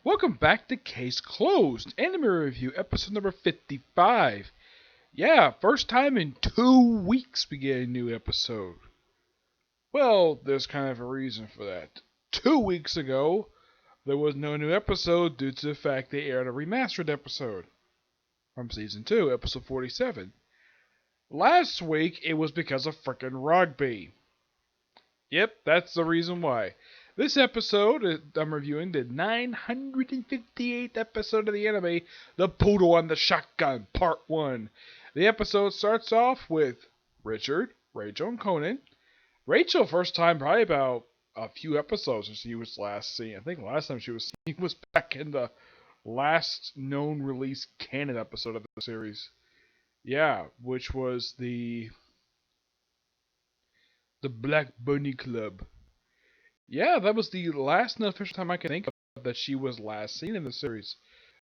Welcome back to Case Closed, Anime Review, episode number 55. Yeah, first time in 2 weeks we get a new episode. Well, there's kind of a reason for that. 2 weeks ago, there was no new episode due to the fact they aired a remastered episode from Season 2, episode 47. Last week, it was because of frickin' rugby. Yep, that's the reason why. This episode, I'm reviewing the 958th episode of the anime, The Poodle and the Shotgun, Part 1. The episode starts off with Richard, Rachel, and Conan. Rachel, first time probably about a few episodes since she was last seen. I think last time she was seen was back in the last known release canon episode of the series. Yeah, which was the Black Bunny Club. Yeah, that was the last official time I can think of that she was last seen in the series.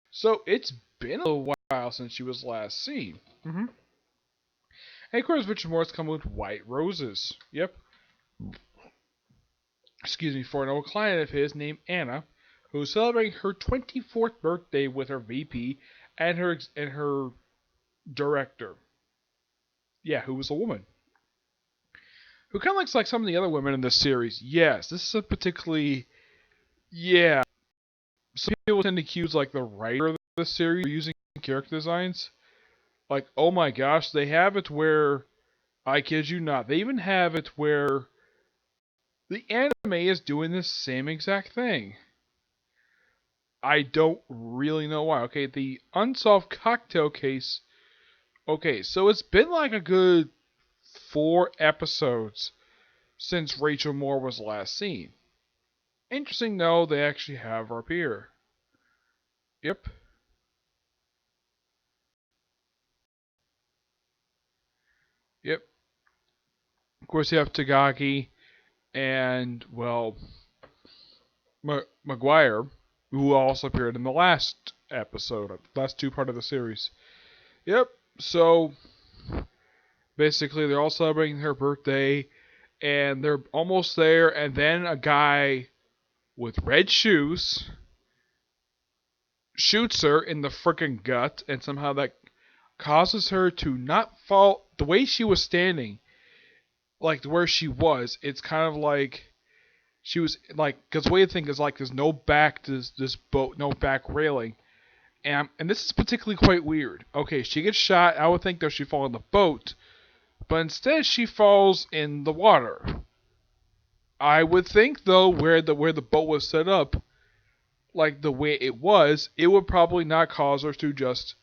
So it's been a while since she was last seen. And of course, Richard Moore's come with White Roses. Yep. Excuse me, for an old client of his named Anna, who's celebrating her 24th birthday with her VP and her director. Yeah, who was a woman. Who kind of looks like some of the other women in this series. Yes, this is a particularly... Yeah. Some people tend to accuse, like, the writer of the series of using character designs. Like, oh my gosh, they have it where... I kid you not. They even have it where... the anime is doing the same exact thing. I don't really know why. Okay, the Unsolved Cocktail Case... Okay, so it's been like a good 4 episodes since Rachel Moore was last seen. Interesting though, they actually have her up here. Yep. Yep. Of course you have Tagaki and, well, Maguire, who also appeared in the last episode, last 2 part of the series. Yep, so basically they're all celebrating her birthday, and they're almost there, and then a guy with red shoes shoots her in the frickin' gut, and somehow that causes her to not fall. The way she was standing, like where she was, it's kind of like she was like, because the way you think is like there's no back to this boat, no back railing, and this is particularly quite weird. Okay, she gets shot. I would think that she'd fall in the boat, but instead she falls in the water. I would think though, where the boat was set up, like the way it was, it would probably not cause her to just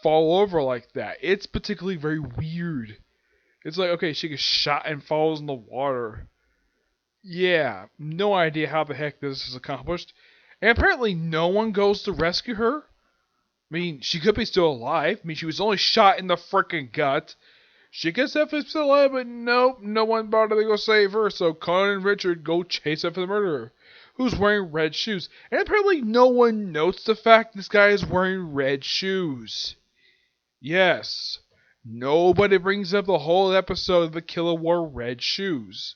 fall over like that. It's particularly very weird. It's like, okay, she gets shot and falls in the water. Yeah, no idea how the heck this is accomplished. And apparently no one goes to rescue her. I mean, she could be still alive. I mean, she was only shot in the frickin' gut. She gets if it's still alive, but nope, no one bothered to go save her. So Conan and Richard go chase after the murderer, who's wearing red shoes. And apparently no one notes the fact this guy is wearing red shoes. Yes, nobody brings up the whole episode the killer wore red shoes.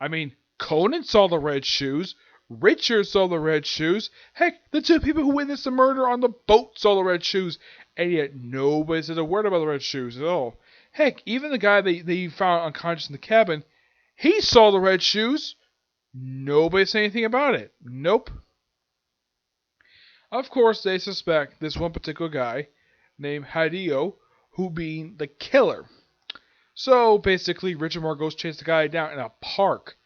I mean, Conan saw the red shoes. Richard saw the red shoes. Heck, the 2 people who witnessed the murder on the boat saw the red shoes. And yet nobody said a word about the red shoes at all. Heck, even the guy they found unconscious in the cabin, he saw the red shoes. Nobody said anything about it. Nope. Of course, they suspect this one particular guy named Hideo, who being the killer. So basically, Richard Moore goes chase the guy down in a park.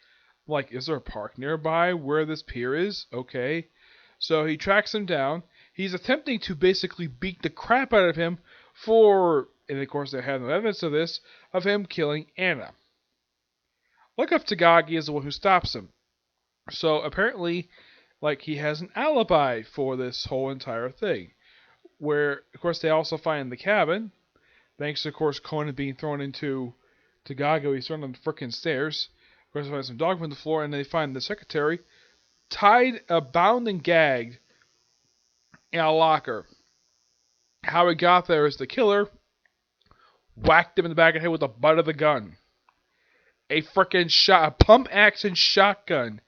Like, is there a park nearby where this pier is? Okay. So he tracks him down. He's attempting to basically beat the crap out of him for, and of course they have no evidence of this, of him killing Anna. Look up Tagaki is the one who stops him. So apparently, like, he has an alibi for this whole entire thing. Where, of course, they also find the cabin. Thanks to, of course, Conan being thrown into Tagago. He's thrown on the frickin' stairs. Of course, they find some dog on the floor, and they find the secretary tied, bound and gagged in a locker. How he got there is the killer whacked him in the back of the head with the butt of the gun. A frickin' a pump action shotgun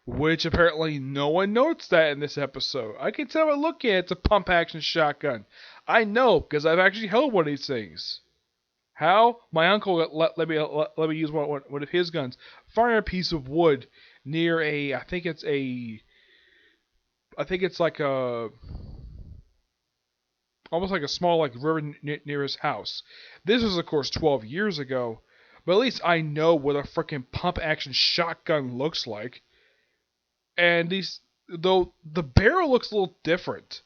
which apparently no one notes that in this episode. I can tell by looking at it, it's a pump action shotgun. I know because I've actually held one of these things. How? My uncle let me use one of his guns. Firing a piece of wood near I think it's like a almost like a small like river near his house. This was of course 12 years ago, but at least I know what a freaking pump action shotgun looks like. And though the barrel looks a little different.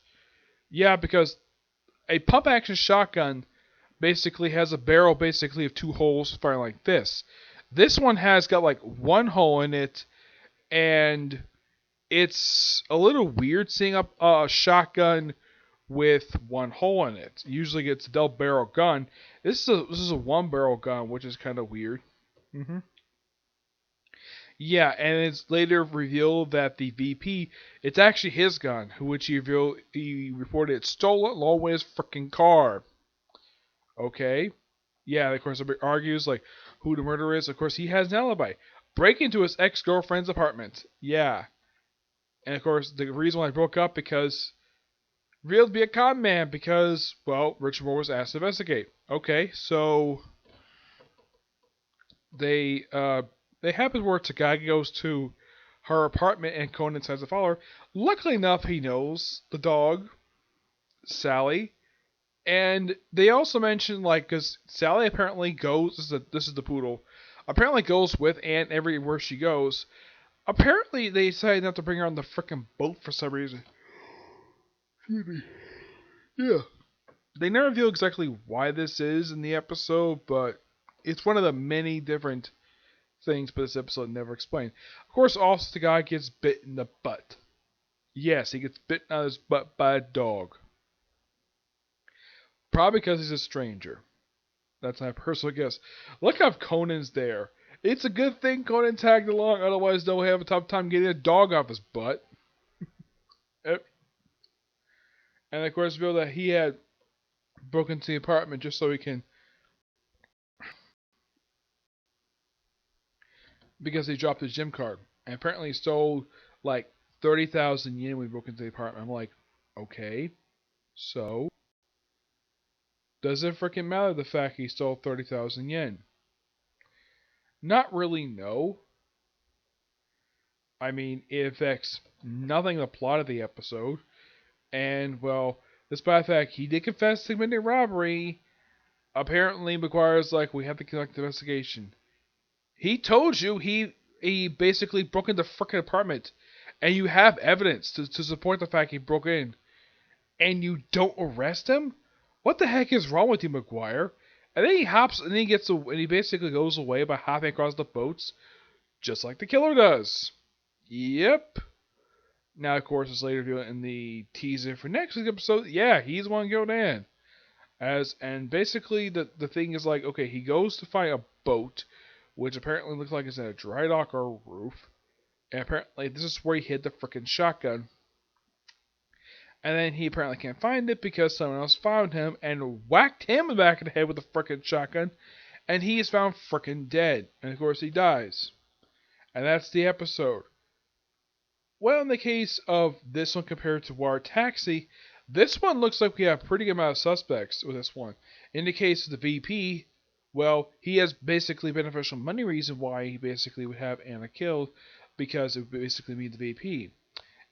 Yeah, because a pump action shotgun basically has a barrel basically of two holes firing like this. This one has got like one hole in it, and it's a little weird seeing a shotgun with one hole in it. Usually it's a double barrel gun. This is a one barrel gun, which is kind of weird. hmm Yeah, and it's later revealed that the VP, it's actually his gun, which he reported it stolen along with his freaking car. Okay. Yeah, of course, everybody argues like who the murderer is. Of course, he has an alibi. Break into his ex-girlfriend's apartment. Yeah, and of course, the reason why I broke up because revealed to be a con man because well, Richard Moore was asked to investigate. Okay, so they uh they happen where Takagi goes to her apartment and Conan decides to follow her. Luckily enough, he knows the dog Sally. And they also mentioned like because Sally apparently goes. This is the poodle. Apparently goes with Aunt everywhere she goes. Apparently they decided not to bring her on the frickin' boat for some reason. Excuse me. Yeah. They never reveal exactly why this is in the episode, but it's one of the many different things. But this episode never explained. Of course, also the guy gets bit in the butt. Yes, he gets bitten out of his butt by a dog. Probably because he's a stranger. That's my personal guess. Look how Conan's there. It's a good thing Conan tagged along, otherwise they'll have a tough time getting a dog off his butt. Yep. And of course, revealed that he had broken into the apartment just so he can, because he dropped his gym card. And apparently he stole like 30,000 yen when he broke into the apartment. I'm like, okay, so does it freaking matter the fact he stole 30,000 yen? Not really, no. I mean, it affects nothing the plot of the episode. And, well, despite the fact he did confess to committing robbery, apparently requires, like, we have to conduct an investigation. He told you he basically broke into the frickin' apartment. And you have evidence to support the fact he broke in. And you don't arrest him? What the heck is wrong with you, McGuire? And then he hops, and he basically goes away by hopping across the boats, just like the killer does. Yep. Now, of course, it's later revealed in the teaser for next week's episode. Yeah, he's the one to go down. And basically the thing is like, okay, he goes to find a boat, which apparently looks like it's in a dry dock or roof. And apparently this is where he hid the frickin' shotgun. And then he apparently can't find it because someone else found him and whacked him in the back of the head with a frickin' shotgun. And he is found frickin' dead. And of course he dies. And that's the episode. Well, in the case of this one compared to War Taxi, this one looks like we have a pretty good amount of suspects with this one. In the case of the VP, well, he has basically beneficial money reason why he basically would have Anna killed, because it would basically be the VP.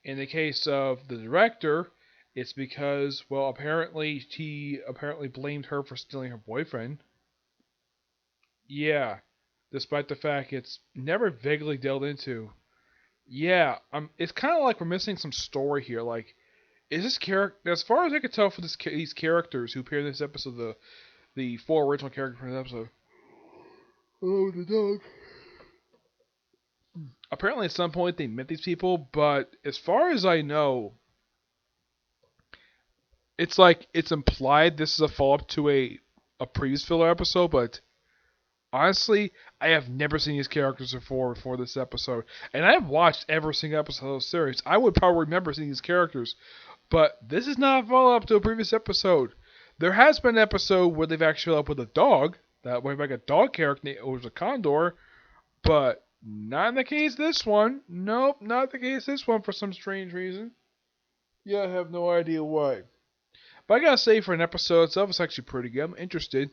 In the case of the director, it's because, well, apparently he blamed her for stealing her boyfriend. Yeah, despite the fact it's never vaguely delved into. Yeah, it's kind of like we're missing some story here. Like, is this character, as far as I could tell for these characters who appear in this episode, the four original characters from this episode. Oh, the dog. Apparently, at some point they met these people, but as far as I know, it's like it's implied this is a follow-up to a previous filler episode, but honestly, I have never seen these characters before this episode. And I've watched every single episode of the series. I would probably remember seeing these characters. But this is not a follow-up to a previous episode. There has been an episode where they've actually up with a dog. That way back a dog character named was a condor. But Not in the case this one. Nope, not the case this one for some strange reason. Yeah, I have no idea why. But I gotta say, for an episode itself, it's actually pretty good. I'm interested.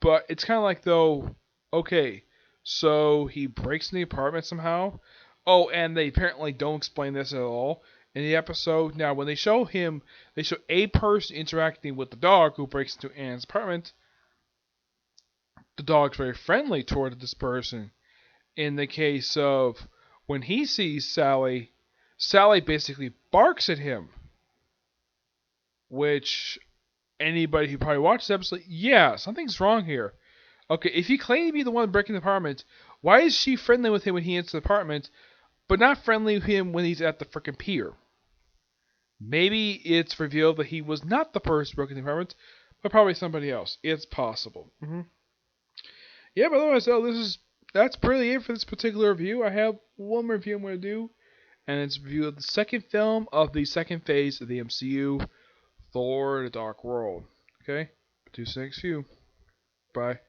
But it's kind of like, though, okay, so he breaks in the apartment somehow. Oh, and they apparently don't explain this at all in the episode. Now, when they show him, they show a person interacting with the dog who breaks into Anne's apartment. The dog's very friendly toward this person. In the case of when he sees Sally, Sally basically barks at him, which anybody who probably watched the episode, yeah, something's wrong here. Okay, if he claimed to be the one breaking the apartment, why is she friendly with him when he enters the apartment, but not friendly with him when he's at the frickin' pier? Maybe it's revealed that he was not the person breaking the apartment, but probably somebody else. It's possible. Yeah, but otherwise, that's pretty it for this particular review. I have one review I'm going to do, and it's a review of the second film of the second phase of the MCU, Thor: The Dark World. Okay, 2 6 view. Bye.